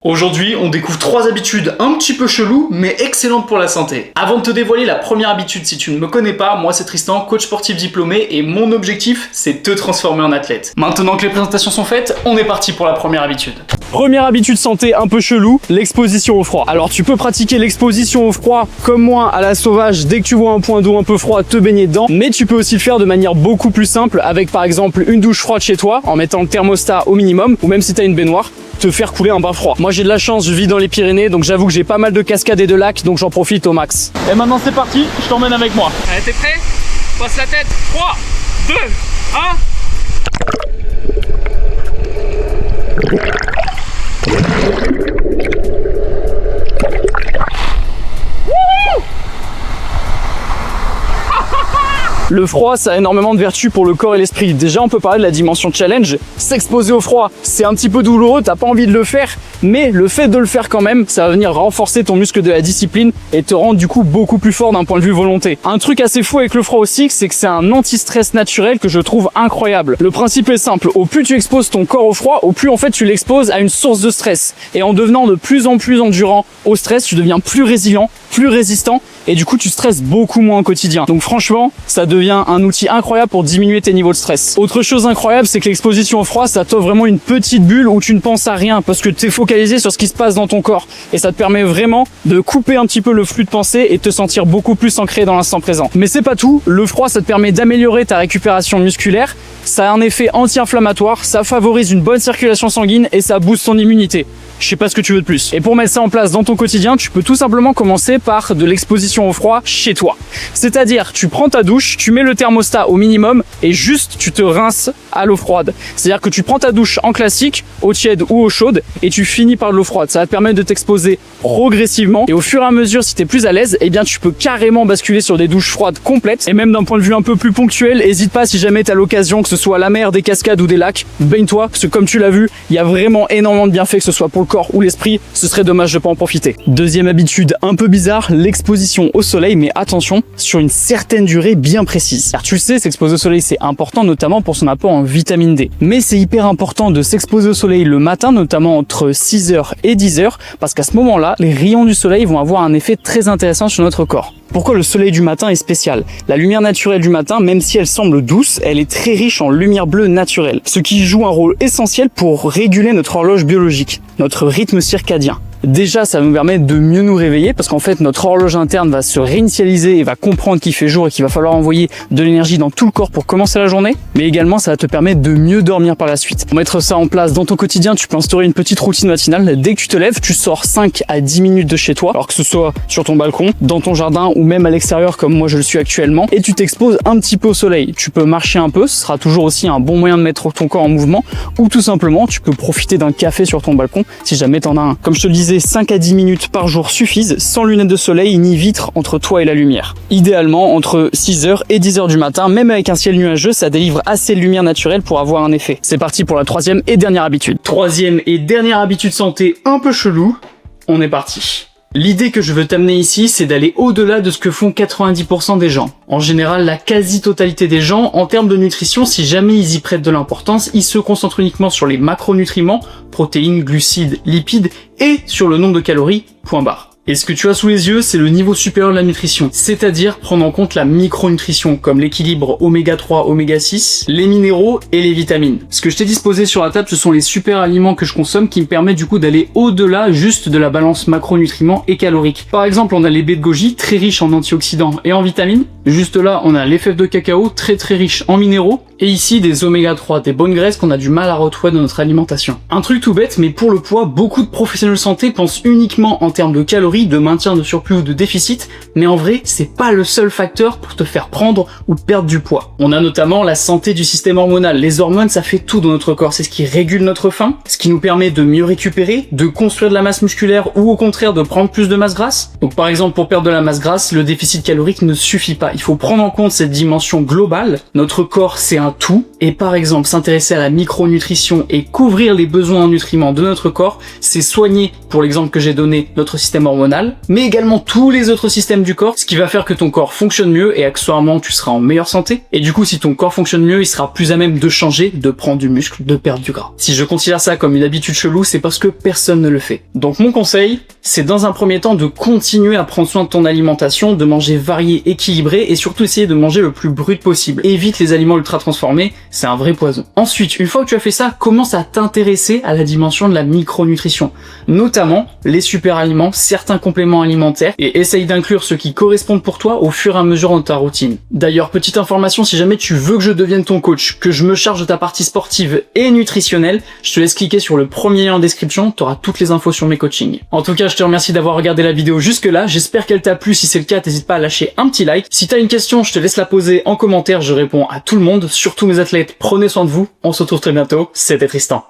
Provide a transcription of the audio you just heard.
Aujourd'hui, on découvre 3 habitudes un petit peu cheloues, mais excellentes pour la santé. Avant de te dévoiler la première habitude, si tu ne me connais pas, moi c'est Tristan, coach sportif diplômé, et mon objectif, c'est te transformer en athlète. Maintenant que les présentations sont faites, on est parti pour la première habitude. Première habitude santé un peu chelou, l'exposition au froid. Alors tu peux pratiquer l'exposition au froid comme moi à la sauvage, dès que tu vois un point d'eau un peu froid, te baigner dedans, mais tu peux aussi le faire de manière beaucoup plus simple avec par exemple une douche froide chez toi en mettant le thermostat au minimum, ou même si tu as une baignoire, te faire couler un bain froid. Moi j'ai de la chance, je vis dans les Pyrénées, donc j'avoue que j'ai pas mal de cascades et de lacs, donc j'en profite au max. Et maintenant c'est parti, je t'emmène avec moi. Allez, t'es prêt? Passe la tête, 3, 2, 1... Le froid, ça a énormément de vertus pour le corps et l'esprit. Déjà, on peut parler de la dimension challenge. S'exposer au froid, c'est un petit peu douloureux, t'as pas envie de le faire, mais le fait de le faire quand même, ça va venir renforcer ton muscle de la discipline et te rendre du coup beaucoup plus fort d'un point de vue volonté. Un truc assez fou avec le froid aussi, c'est que c'est un anti-stress naturel que je trouve incroyable. Le principe est simple, au plus tu exposes ton corps au froid, au plus en fait tu l'exposes à une source de stress. Et en devenant de plus en plus endurant au stress, tu deviens plus résilient, plus résistant, et du coup tu stresses beaucoup moins au quotidien. Donc franchement, ça devient un outil incroyable pour diminuer tes niveaux de stress. Autre chose incroyable, c'est que l'exposition au froid, ça t'offre vraiment une petite bulle où tu ne penses à rien parce que tu es focalisé sur ce qui se passe dans ton corps. Et ça te permet vraiment de couper un petit peu le flux de pensée et te sentir beaucoup plus ancré dans l'instant présent. Mais c'est pas tout, le froid, ça te permet d'améliorer ta récupération musculaire, ça a un effet anti-inflammatoire, ça favorise une bonne circulation sanguine et ça booste ton immunité. Je sais pas ce que tu veux de plus. Et pour mettre ça en place dans ton quotidien, tu peux tout simplement commencer par de l'exposition au froid chez toi. C'est-à-dire, tu prends ta douche, tu mets le thermostat au minimum et juste tu te rinces à l'eau froide. C'est-à-dire que tu prends ta douche en classique, eau tiède ou eau chaude et tu finis par de l'eau froide. Ça va te permettre de t'exposer progressivement et au fur et à mesure, si t'es plus à l'aise, eh bien tu peux carrément basculer sur des douches froides complètes. Et même d'un point de vue un peu plus ponctuel, hésite pas si jamais t'as l'occasion, que ce soit la mer, des cascades ou des lacs, baigne-toi parce que comme tu l'as vu, il y a vraiment énormément de bienfaits, que ce soit pour le corps ou l'esprit, ce serait dommage de pas en profiter. Deuxième habitude un peu bizarre, l'exposition au soleil, mais attention, sur une certaine durée bien précise. Car tu le sais, s'exposer au soleil c'est important, notamment pour son apport en vitamine D. Mais c'est hyper important de s'exposer au soleil le matin, notamment entre 6h et 10h, parce qu'à ce moment-là, les rayons du soleil vont avoir un effet très intéressant sur notre corps. Pourquoi le soleil du matin est spécial? La lumière naturelle du matin, même si elle semble douce, elle est très riche en lumière bleue naturelle, ce qui joue un rôle essentiel pour réguler notre horloge biologique, notre rythme circadien. Déjà, ça va nous permettre de mieux nous réveiller parce qu'en fait, notre horloge interne va se réinitialiser et va comprendre qu'il fait jour et qu'il va falloir envoyer de l'énergie dans tout le corps pour commencer la journée. Mais également, ça va te permettre de mieux dormir par la suite. Pour mettre ça en place dans ton quotidien, tu peux instaurer une petite routine matinale. Dès que tu te lèves, tu sors 5 à 10 minutes de chez toi, alors que ce soit sur ton balcon, dans ton jardin ou même à l'extérieur comme moi je le suis actuellement, et tu t'exposes un petit peu au soleil. Tu peux marcher un peu, ce sera toujours aussi un bon moyen de mettre ton corps en mouvement, ou tout simplement, tu peux profiter d'un café sur ton balcon si jamais t'en as un. Comme je te le disais, 5 à 10 minutes par jour suffisent, sans lunettes de soleil ni vitres entre toi et la lumière. Idéalement, entre 6h et 10h du matin, même avec un ciel nuageux, ça délivre assez de lumière naturelle pour avoir un effet. C'est parti pour la troisième et dernière habitude. Troisième et dernière habitude santé un peu chelou, on est parti. L'idée que je veux t'amener ici, c'est d'aller au-delà de ce que font 90% des gens. En général, la quasi-totalité des gens, en termes de nutrition, si jamais ils y prêtent de l'importance, ils se concentrent uniquement sur les macronutriments, protéines, glucides, lipides, et sur le nombre de calories, point barre. Et ce que tu as sous les yeux, c'est le niveau supérieur de la nutrition, c'est-à-dire prendre en compte la micronutrition, comme l'équilibre oméga 3, oméga 6, les minéraux et les vitamines. Ce que je t'ai disposé sur la table, ce sont les super aliments que je consomme qui me permettent du coup d'aller au-delà juste de la balance macronutriments et calorique. Par exemple, on a les baies de goji, très riches en antioxydants et en vitamines. Juste là, on a les fèves de cacao, très riches en minéraux. Et ici, des oméga 3, des bonnes graisses qu'on a du mal à retrouver dans notre alimentation. Un truc tout bête, mais pour le poids, beaucoup de professionnels de santé pensent uniquement en termes de calories, de maintien de surplus ou de déficit, mais en vrai, c'est pas le seul facteur pour te faire prendre ou perdre du poids. On a notamment la santé du système hormonal. Les hormones, ça fait tout dans notre corps. C'est ce qui régule notre faim, ce qui nous permet de mieux récupérer, de construire de la masse musculaire ou au contraire de prendre plus de masse grasse. Donc par exemple, pour perdre de la masse grasse, le déficit calorique ne suffit pas. Il faut prendre en compte cette dimension globale. Notre corps, c'est un un tout, et par exemple s'intéresser à la micronutrition et couvrir les besoins en nutriments de notre corps, c'est soigner, pour l'exemple que j'ai donné, notre système hormonal, mais également tous les autres systèmes du corps, ce qui va faire que ton corps fonctionne mieux et accessoirement tu seras en meilleure santé. Et du coup, si ton corps fonctionne mieux, il sera plus à même de changer, de prendre du muscle, de perdre du gras. Si je considère ça comme une habitude chelou, c'est parce que personne ne le fait. Donc mon conseil, c'est dans un premier temps de continuer à prendre soin de ton alimentation, de manger varié, équilibré et surtout essayer de manger le plus brut possible. Évite les aliments ultra transformés, c'est un vrai poison. Ensuite, une fois que tu as fait ça, commence à t'intéresser à la dimension de la micronutrition, notamment les super aliments, certains compléments alimentaires, et essaye d'inclure ceux qui correspondent pour toi au fur et à mesure dans ta routine. D'ailleurs, petite information, si jamais tu veux que je devienne ton coach, que je me charge de ta partie sportive et nutritionnelle, je te laisse cliquer sur le premier lien en description, tu auras toutes les infos sur mes coachings. En tout cas, je te remercie d'avoir regardé la vidéo jusque là, j'espère qu'elle t'a plu, si c'est le cas, n'hésite pas à lâcher un petit like. Si t'as une question, je te laisse la poser en commentaire, je réponds à tout le monde, surtout mes athlètes, prenez soin de vous, on se retrouve très bientôt, c'était Tristan.